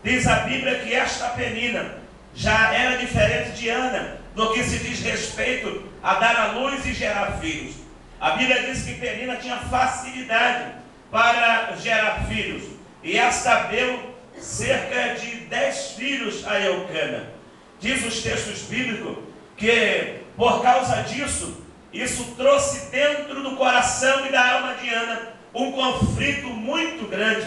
diz a Bíblia que esta Penina já era diferente de Ana, no que se diz respeito a dar à luz e gerar filhos. A Bíblia diz que Penina tinha facilidade para gerar filhos, e esta deu cerca de 10 filhos a Eucana. Diz os textos bíblicos que por causa disso, isso trouxe dentro do coração e da alma de Ana um conflito muito grande,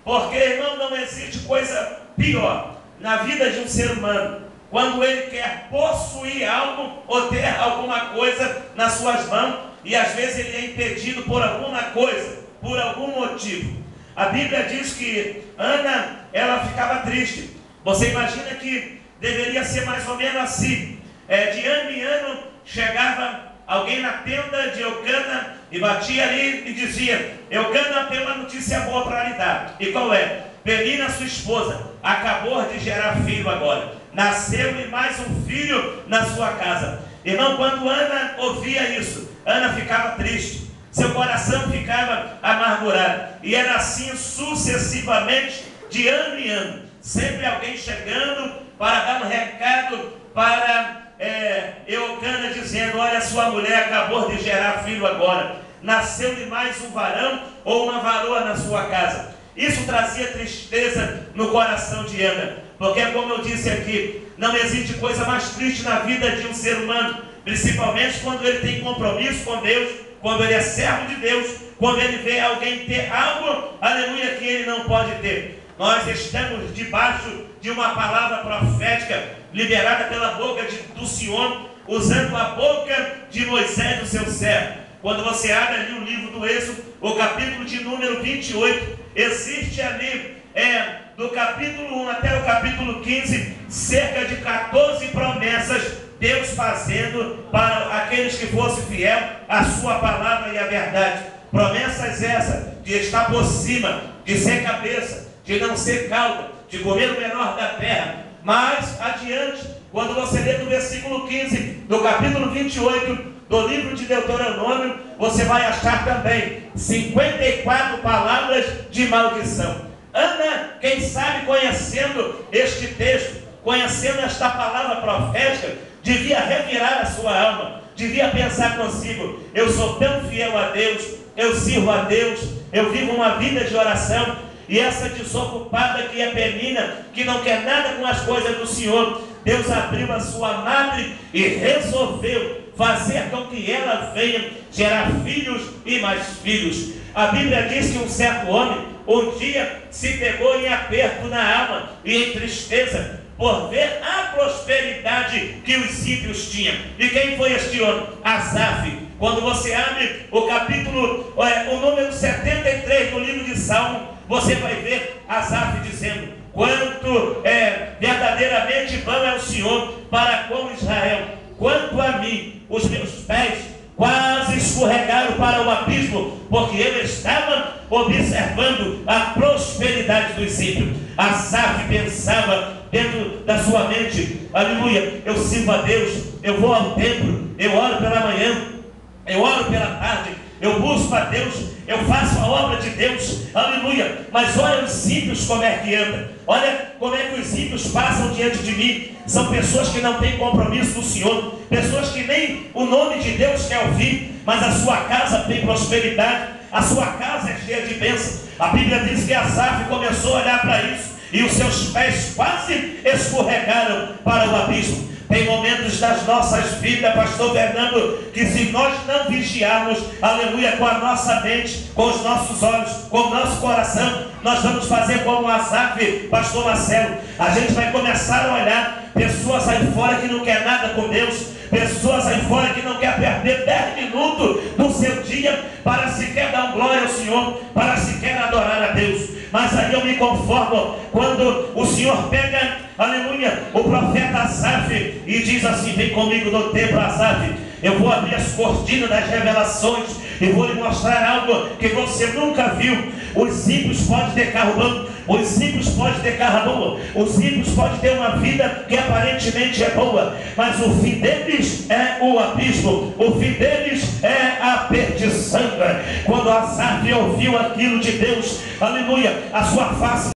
porque, irmão, não existe coisa pior na vida de um ser humano quando ele quer possuir algo ou ter alguma coisa nas suas mãos, e às vezes ele é impedido por alguma coisa, por algum motivo. A Bíblia diz que Ana, ela ficava triste. Você imagina que deveria ser mais ou menos assim. De ano em ano chegava alguém na tenda de Eucana e batia ali e dizia: Eucana tem uma notícia boa para lhe dar. E qual é? Penina, sua esposa, acabou de gerar filho agora. Nasceu-lhe mais um filho na sua casa. Irmão, quando Ana ouvia isso, Ana ficava triste. Seu coração ficava amargurado. E era assim sucessivamente, de ano em ano. Sempre alguém chegando para dar um recado para Eucana, dizendo: olha, sua mulher acabou de gerar filho agora. Nasceu-lhe mais um varão ou uma varoa na sua casa. Isso trazia tristeza no coração de Ana. Porque, como eu disse aqui, não existe coisa mais triste na vida de um ser humano, principalmente quando ele tem compromisso com Deus, quando ele é servo de Deus, quando ele vê alguém ter algo, aleluia, que ele não pode ter. Nós estamos debaixo de uma palavra profética liberada pela boca do Senhor, usando a boca de Moisés, o seu servo. Quando você abre ali o livro do Êxodo, o capítulo de número 28, existe ali, do capítulo 1 até o capítulo 15, cerca de 14 promessas, Deus fazendo para aqueles que fossem fiel à sua palavra e à verdade. Promessas essas de estar por cima, de ser cabeça, de não ser cauda, de comer o menor da terra. Mais adiante, quando você lê do versículo 15 do capítulo 28 do livro de Deuteronômio, você vai achar também 54 palavras de maldição. Ana, quem sabe, conhecendo este texto, conhecendo esta palavra profética, devia revirar a sua alma, devia pensar consigo: eu sou tão fiel a Deus, eu sirvo a Deus, eu vivo uma vida de oração, e essa desocupada que é Penina, que não quer nada com as coisas do Senhor, Deus abriu a sua madre e resolveu fazer com que ela venha gerar filhos e mais filhos. A Bíblia diz que um certo homem um dia se pegou em aperto na alma e em tristeza por ver a prosperidade que os ímpios tinham. E quem foi este homem? Asaf. Quando você abre o capítulo, o número 73 do livro de Salmo, você vai ver Asaf dizendo: quanto verdadeiramente bom é o Senhor para com Israel. Quanto a mim, os meus pés quase escorregaram para o abismo, porque ele estava observando a prosperidade dos ímpios. Asaf pensava dentro da sua mente: aleluia, eu sirvo a Deus, eu vou ao templo, eu oro pela manhã, eu oro pela tarde, eu busco a Deus, eu faço a obra de Deus, aleluia. Mas olha os ímpios como é que anda, olha como é que os ímpios passam diante de mim. São pessoas que não têm compromisso com o Senhor, pessoas que nem o nome de Deus quer ouvir, mas a sua casa tem prosperidade, a sua casa é cheia de bênçãos. A Bíblia diz que Asaf começou a olhar para isso e os seus pés quase escorregaram para o abismo. Tem momentos das nossas vidas, pastor Fernando, que se nós não vigiarmos, aleluia, com a nossa mente, com os nossos olhos, com o nosso coração, nós vamos fazer como Asaf, pastor Marcelo. A gente vai começar a olhar pessoas aí fora que não quer nada com Deus, pessoas aí fora que não quer perder 10 minutos do seu dia para sequer dar glória ao Senhor, para sequer adorar a Deus. Mas aí eu me conformo quando o Senhor pega, aleluia, o profeta Asaf e diz assim: vem comigo no templo, Asaf, eu vou abrir as cortinas das revelações e vou lhe mostrar algo que você nunca viu. Os ímpios podem ter carro bom, os ímpios podem ter carro boa, os ímpios podem ter uma vida que aparentemente é boa, mas o fim deles é o abismo, o fim deles é a perdição. Quando Asaf ouviu aquilo de Deus, aleluia, a sua face